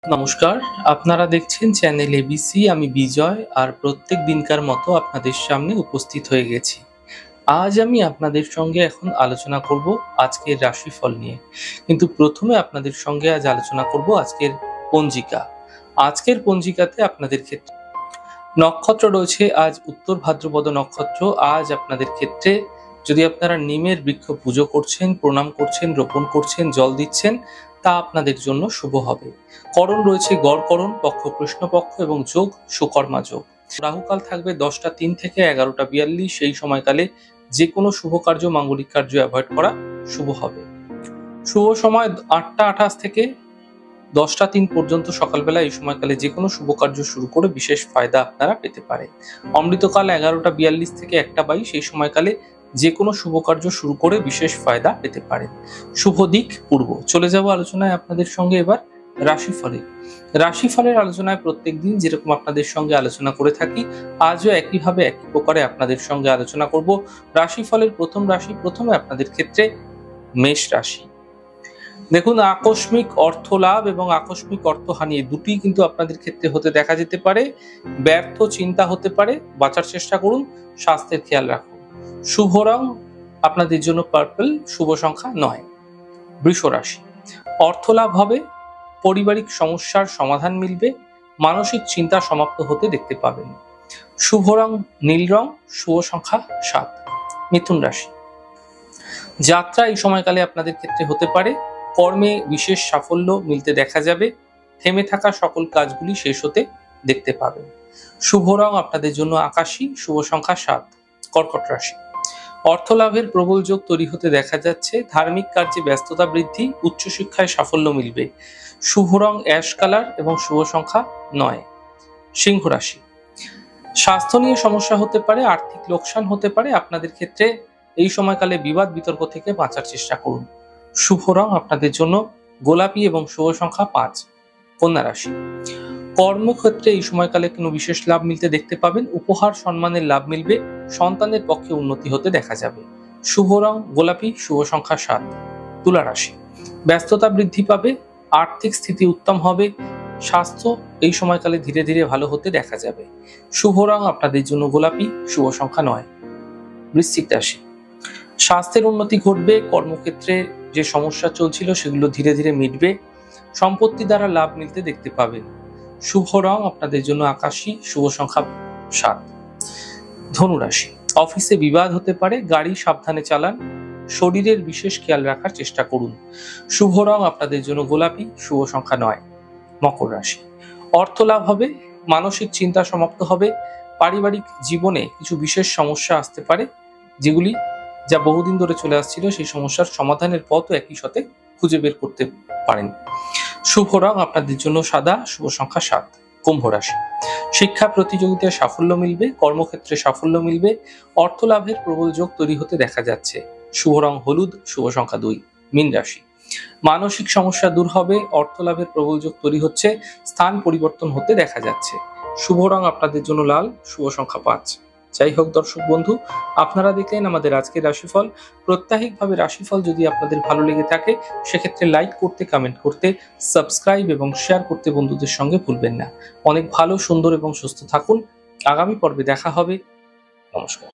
নমস্কার, আপনারা দেখছেন চ্যানেল এবিসি। আমি বিজয় আর প্রত্যেক দিনকার মতো আপনাদের সামনে উপস্থিত হয়ে গেছি। আজ আমি আপনাদের সঙ্গে এখন আলোচনা করব আজকের রাশিফল নিয়ে। কিন্তু প্রথমে আপনাদের সঙ্গে আজ আলোচনা করব আজকের পঞ্জিকা। আজকের পঞ্জিকাতে আপনাদের ক্ষেত্রে নক্ষত্র রয়েছে আজ উত্তর ভাদ্রপদ নক্ষত্র। আজ আপনাদের ক্ষেত্রে যদি আপনারা নিমের বৃক্ষ পুজো করছেন, প্রণাম করছেন, রোপণ করছেন, জল দিচ্ছেন, তা আপনাদের জন্য শুভ হবে। করণ রয়েছে গড়করণ, পক্ষ কৃষ্ণপক্ষ এবং যোগ সুকর্মা যোগ। রাহুকাল থাকবে 10টা 3 থেকে 11টা 42। সেই সময়কালে যে কোনো শুভ কার্য, মাঙ্গলিক কার্য অ্যাভয়েড করা শুভ হবে। শুভ সময় 8টা 28 থেকে 10টা 3 পর্যন্ত সকালবেলা। এই সময়কালে যে কোনো শুভ কার্য শুরু করে বিশেষ ফায়দা আপনারা পেতে পারেন। অমৃতকাল 11টা 42 থেকে 1টা 22। এই সময়কালে যে কোনো শুভ কার্য শুরু করে বিশেষ ফায়দা পেতে পারেন। শুভ দিক পূর্ব। চলে যাব আলোচনায় আপনাদের সঙ্গে এবার রাশিফলে। রাশিফলের আলোচনায় প্রত্যেকদিন যেরকম আপনাদের সঙ্গে আলোচনা করে থাকি, আজও একইভাবে একই প্রকারে আপনাদের সঙ্গে আলোচনা করব। রাশিফলের প্রথম রাশি, প্রথমে আপনাদের ক্ষেত্রে মেষ রাশি। দেখুন, আকস্মিক অর্থ লাভ এবং আকস্মিক অর্থহানি দুটিই কিন্তু আপনাদের ক্ষেত্রে হতে দেখা যেতে পারে। ব্যর্থ চিন্তা হতে পারে, বাঁচার চেষ্টা করুন, স্বাস্থ্যের খেয়াল রাখুন। শুভ রং আপনাদের জন্য পার্পল, শুভ সংখ্যা 9। বৃষ রাশি। অর্থ লাভ হবে, পারিবারিক সমস্যার সমাধান মিলবে, মানসিক চিন্তা সমাপ্ত হতে দেখতে পাবেন। শুভ রং নীল রং, শুভ সংখ্যা 7। মিথুন রাশি। যাত্রা এই সময়কালে আপনাদের ক্ষেত্রে হতে পারে, কর্মে বিশেষ সাফল্য মিলতে দেখা যাবে, থেমে থাকা সকল কাজগুলি শেষ হতে দেখতে পাবেন। শুভ রং আপনাদের জন্য আকাশী, শুভ সংখ্যা 7। কর্কট রাশি। অর্থ লাভের প্রবল যোগ তৈরি হতে দেখা যাচ্ছে, ধার্মিক কার্যে ব্যস্ততা বৃদ্ধি, উচ্চশিক্ষায় সাফল্য মিলবে। শুভ রং অ্যাশ কালার এবং শুভ সংখ্যা 9। সিংহ রাশি। স্বাস্থ্য নিয়ে সমস্যা হতে পারে, আর্থিক লোকসান হতে পারে। আপনাদের ক্ষেত্রে এই সময়কালে বিবাদ বিতর্ক থেকে বাঁচার চেষ্টা করুন। শুভ রং আপনাদের জন্য গোলাপি এবং শুভ সংখ্যা 5। কন্যা রাশি। কর্মক্ষেত্রে এই সময়কালে কোনো বিশেষ লাভ মিলতে দেখতে পাবেন, উপহার সম্মানের লাভ মিলবে, সন্তানের পক্ষে উন্নতি হতে দেখা যাবে। শুভ রং গোলাপি, শুভ সংখ্যা 7। তুলা রাশি। ব্যস্ততা বৃদ্ধি পাবে, আর্থিক স্থিতি উত্তম হবে, স্বাস্থ্য এই সময়কালে ধীরে ধীরে ভালো হতে দেখা যাবে। শুভ রং আপনাদের জন্য গোলাপি, শুভ সংখ্যা 9। বৃশ্চিক রাশি। স্বাস্থ্যের উন্নতি ঘটবে, কর্মক্ষেত্রে যে সমস্যা চলছিল সেগুলো ধীরে ধীরে মিটবে, সম্পত্তি দ্বারা লাভ মিলতে দেখতে পাবেন। শুভ রং আপনাদের জন্য আকাশী, শুভ সংখ্যা 7। ধনু রাশি। অফিসে বিবাদ হতে পারে, গাড়ি সাবধানে চালান, শরীরের বিশেষ খেয়াল রাখার চেষ্টা করুন। শুভ রং আপনাদের জন্য গোলাপি, শুভ সংখ্যা 9। মকর রাশি। অর্থ লাভ হবে, মানসিক চিন্তা সমাপ্ত হবে, পারিবারিক জীবনে কিছু বিশেষ সমস্যা আসতে পারে, যেগুলি যা বহুদিন ধরে চলে আসছিল সেই সমস্যার সমাধানের পথও একই সাথে খুঁজে বের করতে পারেন। শুভ রং আপনাদের জন্য সাদা, শুভ সংখ্যা 7। কুম্ভ রাশি। শিক্ষা প্রতিযোগিতায় সাফল্য মিলবে, কর্মক্ষেত্রে সাফল্য মিলবে, অর্থ লাভের প্রবল যোগ তৈরি হতে দেখা যাচ্ছে। শুভ রং হলুদ, শুভ সংখ্যা 2। মীন রাশি। মানসিক সমস্যা দূর হবে, অর্থ লাভের প্রবল যোগ তৈরি হচ্ছে, স্থান পরিবর্তন হতে দেখা যাচ্ছে। শুভ রং আপনাদের জন্য লাল, শুভ সংখ্যা 5। যাই হোক দর্শক বন্ধু, আপনারা দেখলেন আমাদের আজকের রাশিফল। প্রত্যাহিকভাবে রাশিফল যদি আপনাদের ভালো লেগে থাকে সেক্ষেত্রে লাইক করতে, কমেন্ট করতে, সাবস্ক্রাইব এবং শেয়ার করতে বন্ধুদের সঙ্গে ভুলবেন না। অনেক ভালো, সুন্দর এবং সুস্থ থাকুন। আগামী পর্বে দেখা হবে। নমস্কার।